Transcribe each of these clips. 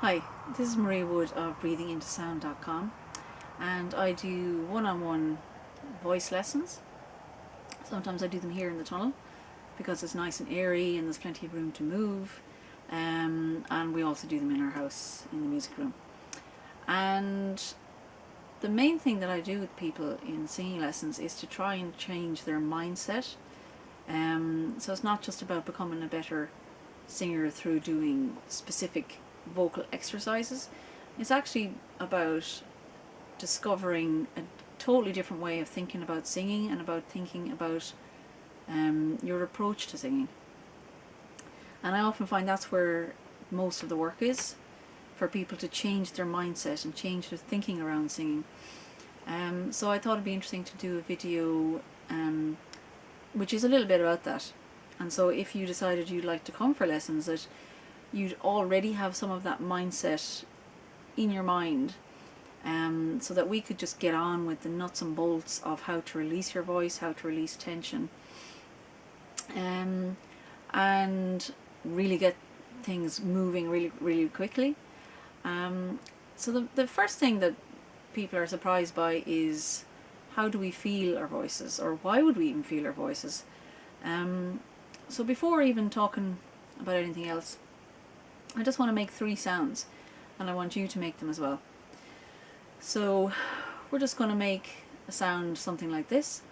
Hi, this is Maria Wood of breathingintosound.com, and I do one-on-one voice lessons. Sometimes I do them here in the tunnel because it's nice and airy and there's plenty of room to move, and we also do them in our house in the music room. And the main thing that I do with people in singing lessons is to try and change their mindset. So it's not just about becoming a better singer through doing specific vocal exercises. It's actually about discovering a totally different way of thinking about singing and about thinking about your approach to singing. And I often find that's where most of the work is, for people to change their mindset and change their thinking around singing. So I thought it'd be interesting to do a video which is a little bit about that. And so if you decided you'd like to come for lessons, that you'd already have some of that mindset in your mind, so that we could just get on with the nuts and bolts of how to release your voice, how to release tension, and really get things moving really quickly. So the first thing that people are surprised by is, how do we feel our voices, or why would we even feel our voices? So before even talking about anything else, I just want to make 3 sounds, and I want you to make them as well. So we're just going to make a sound something like this.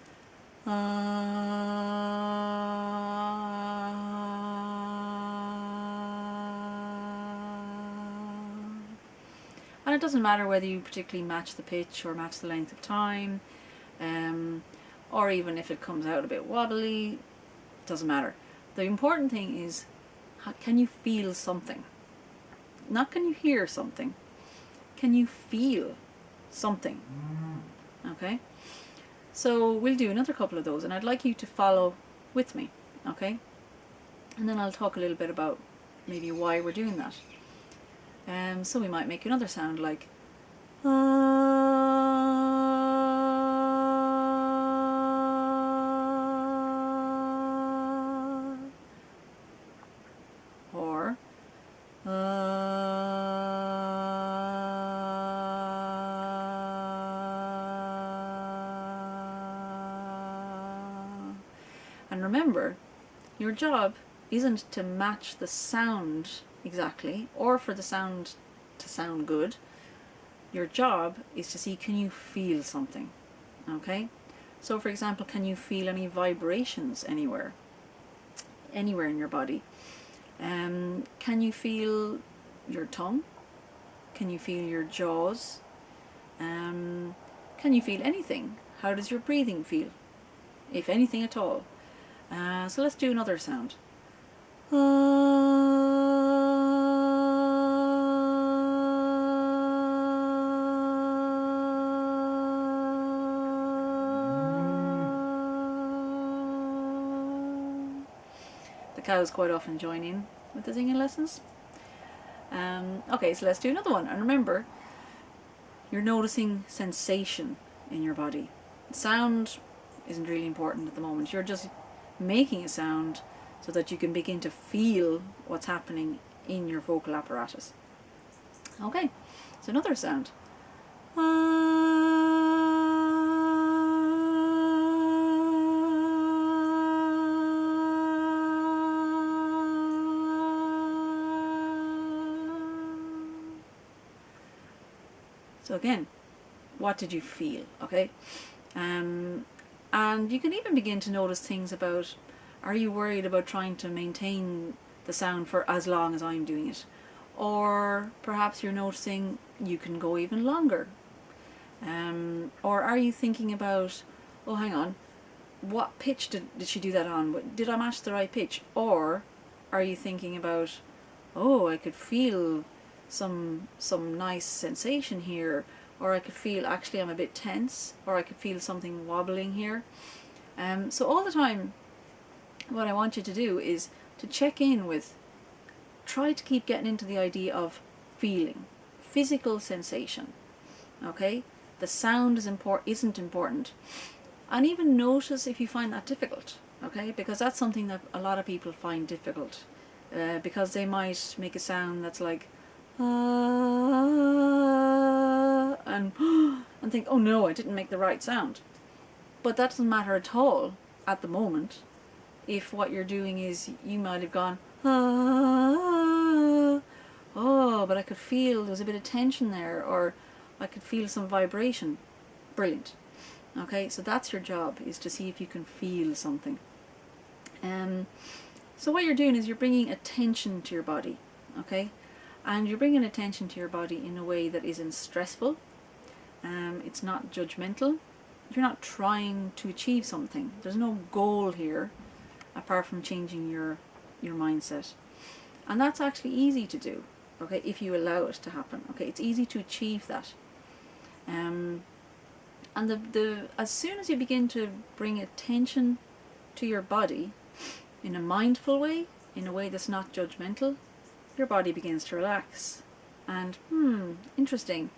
And it doesn't matter whether you particularly match the pitch or match the length of time, or even if it comes out a bit wobbly, doesn't matter. The important thing is, can you feel something? Not can you hear something, can you feel something? Okay, so we'll do another couple of those, and I'd like you to follow with me, okay? And then I'll talk a little bit about maybe why we're doing that. So we might make another sound like or and remember, your job isn't to match the sound exactly, or for the sound to sound good. Your job is to see, can you feel something? Okay, so for example, can you feel any vibrations anywhere in your body? Can you feel your tongue? Can you feel your jaws? Can you feel anything? How does your breathing feel, if anything at all? So let's do another sound. The cows quite often join in with the singing lessons. Okay, so let's do another one. And remember, you're noticing sensation in your body. Sound isn't really important at the moment. You're just making a sound so that you can begin to feel what's happening in your vocal apparatus. Okay, so another sound. So again, what did you feel? Okay, and you can even begin to notice things about, are you worried about trying to maintain the sound for as long as I'm doing it? Or perhaps you're noticing you can go even longer. Or are you thinking about, oh hang on, what pitch did she do that on? Did I match the right pitch? Or are you thinking about, oh, I could feel some nice sensation here, or I could feel actually I'm a bit tense, or I could feel something wobbling here. So all the time, what I want you to do is to check in with, try to keep getting into the idea of feeling, physical sensation. Okay, the sound isn't important, and even notice if you find that difficult. Okay, because that's something that a lot of people find difficult, because they might make a sound that's like and think, oh no, I didn't make the right sound. But that doesn't matter at all at the moment. If what you're doing is, you might have gone, oh, but I could feel there's a bit of tension there, or I could feel some vibration. Brilliant. Okay, so that's your job, is to see if you can feel something. So what you're doing is you're bringing attention to your body, okay? And you're bringing attention to your body in a way that isn't stressful. It's not judgmental. You're not trying to achieve something. There's no goal here apart from changing your mindset. And that's actually easy to do, okay, if you allow it to happen. Okay, it's easy to achieve that. And as soon as you begin to bring attention to your body in a mindful way, in a way that's not judgmental, your body begins to relax. And interesting,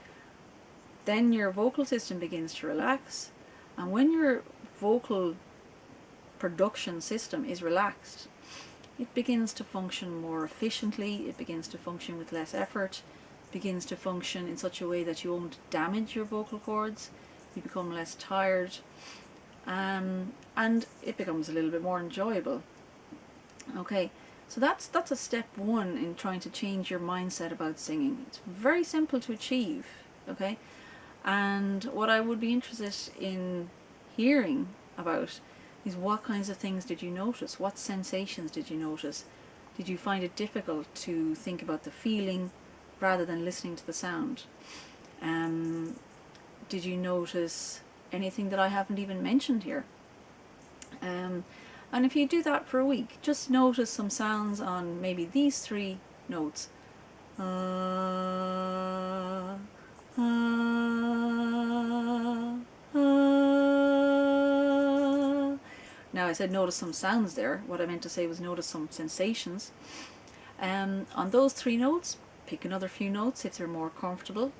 then your vocal system begins to relax. And when your vocal production system is relaxed, it begins to function more efficiently, it begins to function with less effort, begins to function in such a way that you won't damage your vocal cords, you become less tired, and it becomes a little bit more enjoyable. Okay, so that's a step one in trying to change your mindset about singing. It's very simple to achieve, okay? And what I would be interested in hearing about is, what kinds of things did you notice? What sensations did you notice? Did you find it difficult to think about the feeling rather than listening to the sound? Did you notice anything that I haven't even mentioned here? And if you do that for a week, just notice some sounds on maybe these 3 notes. Now I said notice some sounds there. What I meant to say was notice some sensations. On those 3 notes, pick another few notes if they're more comfortable.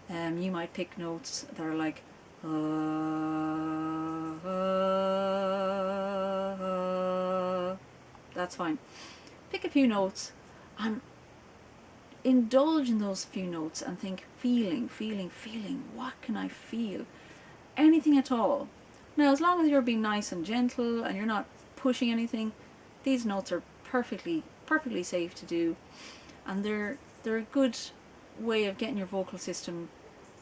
You might pick notes that are like that's fine. Pick a few notes and indulge in those few notes and think, feeling. What can I feel? Anything at all. Now, as long as you're being nice and gentle and you're not pushing anything, these notes are perfectly safe to do, and they're a good way of getting your vocal system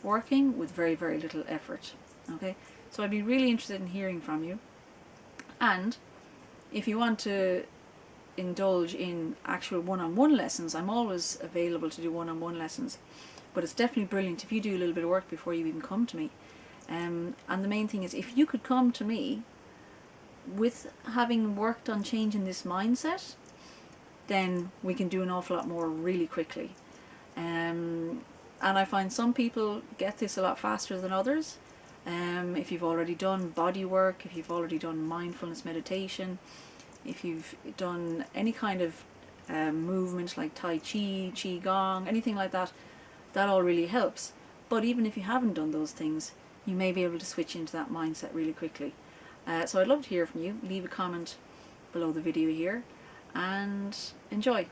working with very, very little effort. Okay, so I'd be really interested in hearing from you. And if you want to indulge in actual one-on-one lessons, I'm always available to do one-on-one lessons, but it's definitely brilliant if you do a little bit of work before you even come to me. And the main thing is, if you could come to me with having worked on changing this mindset, then we can do an awful lot more really quickly. And I find some people get this a lot faster than others. If you've already done body work, if you've already done mindfulness meditation, if you've done any kind of movement like Tai Chi, Qi Gong, anything like that, that all really helps. But even if you haven't done those things, you may be able to switch into that mindset really quickly. So I'd love to hear from you. Leave a comment below the video here and enjoy.